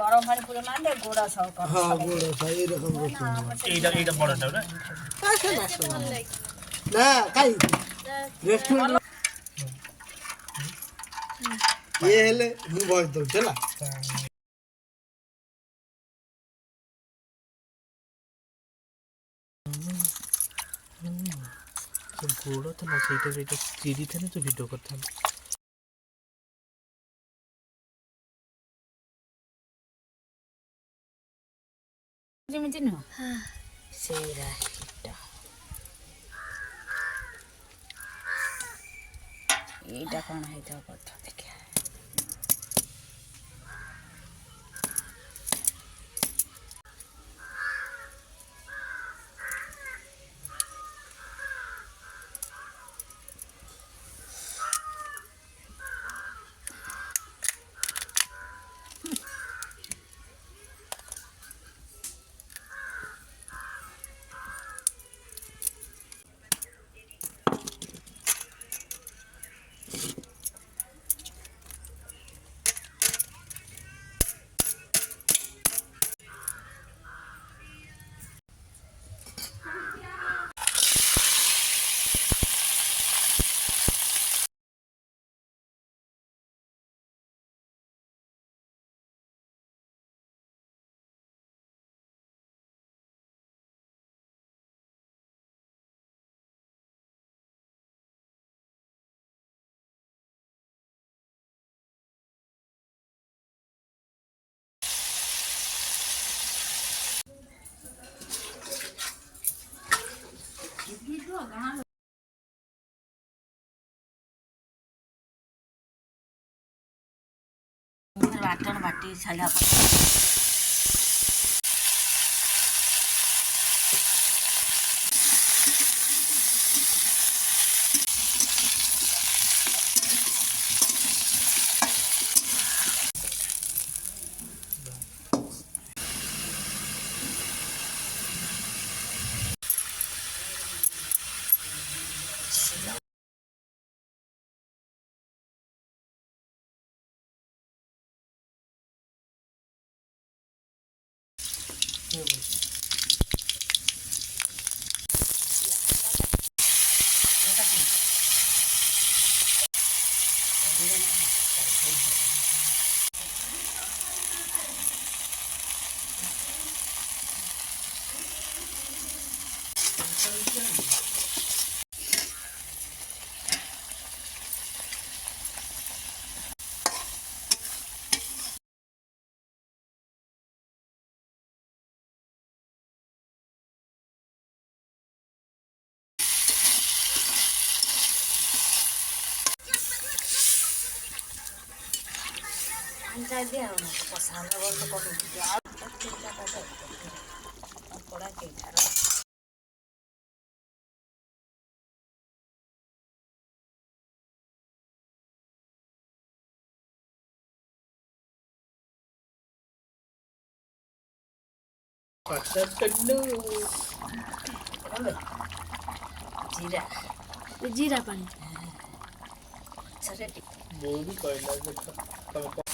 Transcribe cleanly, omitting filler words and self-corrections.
গরম পানি পুরো মারলে গোড়া সহ হ্যাঁ গোড়া সহ এরকম এইটা বড়টা না না খাই রেস্টুরেন্ট ये हेले मु बस दो चला গোড়া তো না সেইটা চিড়িতে তো ভিডিও করতে হবে যেମିତି ନୁହଁ ସେଇରା ଏଇଟା କ'ଣ ହେଇଥିବ କଥା ଦେଖିଆ ବାଟଣ ବାଟି ସାରିଲା ପରେ ଦିଆ ହଉନା ପସାଲ ବର୍ଷ କରୁଛି ଆଉ କଡ଼ା କେଇଟାର ଜିରା ଜିରା ପାଣି ସେଟା ମୁଁ ବି କହିଲା